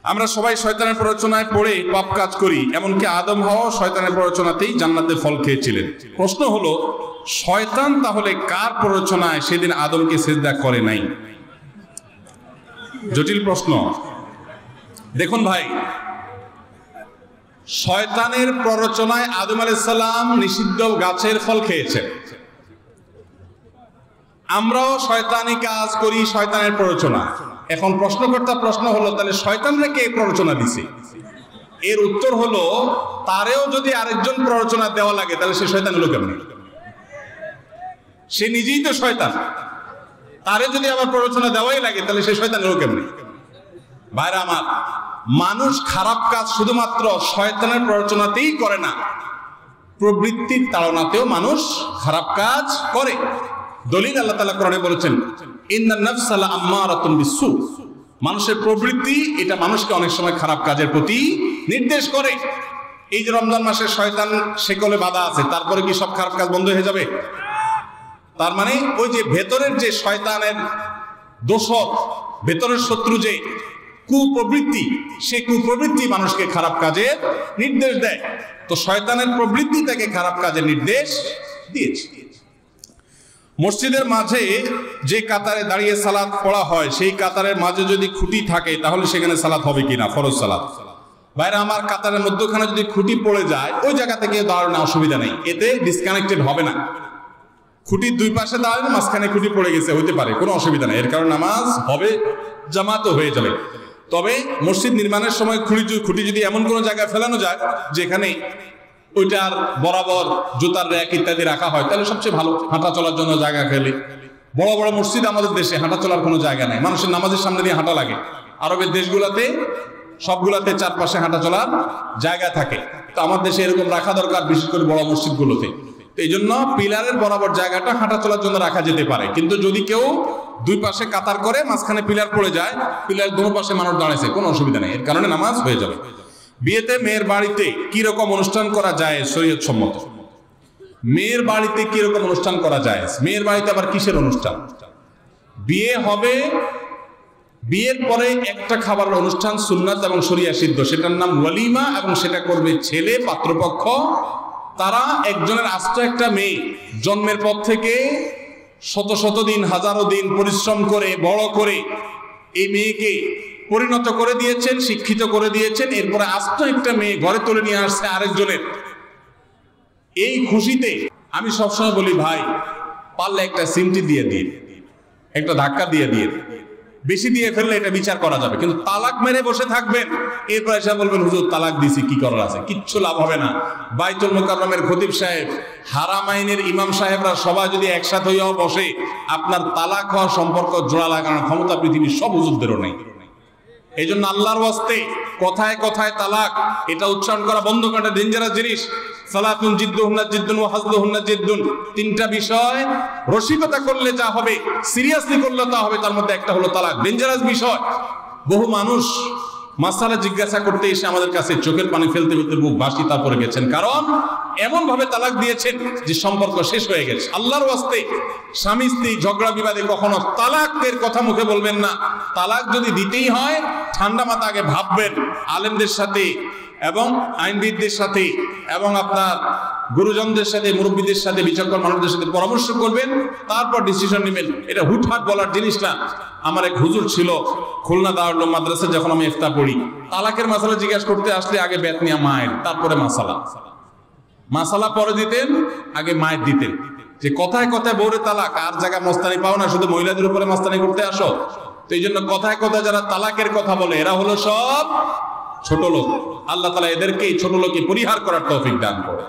আমরা সবাই শয়তানের প্ররোচনায় পড়ে পাপ কাজ করি, এমনকি আদম হাওয়া শয়তানের প্ররোচনাতেই জান্নাতের ফল খেয়েছিলেন। প্রশ্ন হলো, শয়তান তাহলে কার প্ররোচনায় সেদিন আদমকে সিজদা করে নাই? জটিল প্রশ্ন। দেখুন ভাই, শয়তানের প্ররোচনায় আদম আলাইহিস সালাম নিষিদ্ধ গাছের ফল খেয়েছেন। আমরাও শয়তানি কাজ করি শয়তানের প্ররোচনা। এখন প্রশ্নকর্তা প্রশ্ন হলো, তাহলে শয়তানরা কে প্ররোচনা দিছে? এর উত্তর হলো, তারেও যদি আরেকজন প্ররোচনা দেওয়া লাগে তাহলে সে শয়তান হলো কেমন? সে নিজেই তো শয়তান, তারে যদি আবার প্ররোচনা দেওয়াই লাগে তাহলে সে শয়তান হলো কেমন? ভাইরা আমার, মানুষ খারাপ কাজ শুধুমাত্র শয়তানের প্ররোচনাতেই করে না, প্রবৃত্তির তাড়নাতেও মানুষ খারাপ কাজ করে। দলিল আল্লাহ তাআলা কোরআনে বলেছেন, ইন্নান নাফসা লাআম্মারাতুন বিসসু। মানুষের প্রবৃত্তি এটা মানুষকে অনেক সময় খারাপ কাজের প্রতি নির্দেশ করে। এই যে রমজান মাসে শয়তান শেকলে বাঁধা আছে, তারপরে কি সব খারাপ কাজ বন্ধ হয়ে যাবে? তার মানে ওই যে ভেতরের যে শয়তানের দোষর, ভেতরের শত্রু যে কুপ্রবৃত্তি, সে কুপ্রবৃত্তি মানুষকে খারাপ কাজের নির্দেশ দেয়। তো শয়তানের প্রবৃত্তি তাকে খারাপ কাজের নির্দেশ দিয়েছে। মসজিদের মাঝে যে কাতারে দাঁড়িয়ে সালাত পড়া হয়, সেই কাতারের মাঝে যদি খুঁটি থাকে তাহলে সেখানে সালাত হবে কিনা? ফরজ সালাত। বাইরে আমার কাতারের মধ্যখানে যদি খুঁটি পড়ে যায়, ওই জায়গা থেকে দাঁড়ানো অসুবিধা নেই, এতে ডিসকানেক্টেড হবে না। খুঁটির দুই পাশে দাঁড়ানো, মাঝখানে খুঁটি পড়ে গেছে, হইতে পারে, কোনো অসুবিধা নেই, এর কারণে নামাজ হবে, জামাতও হয়ে যাবে। তবে মসজিদ নির্মাণের সময় খুঁটি যদি এমন কোনো জায়গায় ফেলানো যায় যেখানে ওইটার বরাবর জুতার র্যাক ইত্যাদি রাখা হয়, তাহলে সবচেয়ে ভালো। হাঁটা চলার জন্য জায়গা খেলে, বড় বড় মসজিদ আমাদের দেশে হাঁটা চলার কোনো জায়গা নেই, মানুষের নামাজের সামনে দিয়ে হাঁটা লাগে। আরবের দেশগুলোতে সবগুলাতে চারপাশে হাঁটা চলার জায়গা থাকে, তো আমার দেশে এরকম রাখা দরকার, বিশেষ করে বড় মসজিদগুলোতে। তো এই জন্য পিলারের বরাবর জায়গাটা হাঁটা চলার জন্য রাখা যেতে পারে। কিন্তু যদি কেউ দুই পাশে কাতার করে মাঝখানে পিলার পড়ে যায়, পিলার দোনো পাশে মানুষ দাঁড়াইছে, কোনো অসুবিধা নেই, এর কারণে নামাজ হয়ে যাবে। বিয়েতে মেয়ের বাড়িতে কি রকম অনুষ্ঠান করা যায় শরীয়ত সম্মত? মেয়ের বাড়িতে কি রকম অনুষ্ঠান করা যায়? মেয়ের বাড়িতে আবার কিসের অনুষ্ঠান? বিয়ে হবে, বিয়ের পরে একটা খাবারের অনুষ্ঠান সুন্নাত এবং শরিয়া সিদ্ধ, সেটার নাম ওয়ালিমা, এবং সেটা করবে ছেলে পাত্রপক্ষ। তারা একজনের আস্ত একটা মেয়ে জন্মের পর থেকে শত শত দিন, হাজারো দিন পরিশ্রম করে বড় করে এই মেয়েকে পরিণত করে দিয়েছেন, শিক্ষিত করে দিয়েছেন। এরপরে আস্ত একটা মেয়ে ঘরে তুলে নিয়ে আসছে আরেকজনের। এই খুশিতে আমি সবসময় বলি, ভাই পারলে একটা সিমটি দিয়ে দিন, একটা ধাক্কা দিয়ে দিন। বেশি দিয়ে ফেললে এটা বিচার করা যাবে, কিন্তু তালাক মেরে বসে থাকবেন, এরপর এসে বলবেন হুজুর তালাক দিছি, কি করার আছে? কিচ্ছু লাভ হবে না। বাইতুল মুকাররমের খতিব সাহেব, হারামাইনের ইমাম সাহেবরা সবাই যদি একসাথে হইয়াও বসে, আপনার তালাক হওয়া সম্পর্ক জোড়া লাগানোর ক্ষমতা পৃথিবীর সব হুজুরদেরও নেই। এই জন্য আল্লাহর ওয়াস্তে কথায় কথায় তালাক এটা উচ্চারণ করা বন্ধ করা ডেঞ্জারাস জিনিস। সালাতুন জিদ্দুহুন্না জিদ্দুন ওয়া হাজলুহুন্না জিদ্দুন, তিনটা বিষয় রসিকতা করলে যা হবে, সিরিয়াসলি করলে তা হবে, তার মধ্যে একটা হলো তালাক, ডেঞ্জারাস বিষয়। বহু মানুষ মাসালা জিজ্ঞাসা করতে এসে আমাদের কাছে চোখের পানি ফেলতে ফেলতে বুক ভাসি তারপরে গেছেন, কারণ এমন ভাবে তালাক দিয়েছেন যে সম্পর্ক শেষ হয়ে গেছে। আল্লাহর ওয়াস্তে স্বামী স্ত্রী ঝগড়া বিবাদে কখনো তালাকের কথা মুখে বলবেন না। তালাক যদি দিতেই হয়, ঠান্ডা মাথা আগে ভাববেন, আলেমদের সাথে এবং আইনবিদদের সাথে এবং আপনার গুরুজনদের সাথে, মুরব্বীদের সাথে, বিচক্ষণ মানুষদের সাথে পরামর্শ করবেন, তারপর ডিসিশন নেবেন। এটা হুটহাট বলার জিনিস না। আমার এক হুজুর ছিল খুলনা দারুল মাদ্রাসা, যখন আমি ইফতা পড়ি, তালাকের মাসালা জিজ্ঞাসা করতে আসলে আগে বেত নিয়া মায়ের, তারপরে মাসালা পরে দিতেন, আগে মায়ের দিতেন। যে কথায় কথায় বউরে তালাক, আর জায়গায় মস্তানি পাও না, শুধু মহিলাদের উপরে মস্তানি করতে আসো। তো এই জন্য কথায় কথায় যারা তালাকের কথা বলে, এরা হলো সব ছোট লোক। আল্লাহ তাআলা এদেরকে ছোট লোককে পরিহার করার তৌফিক দান করে।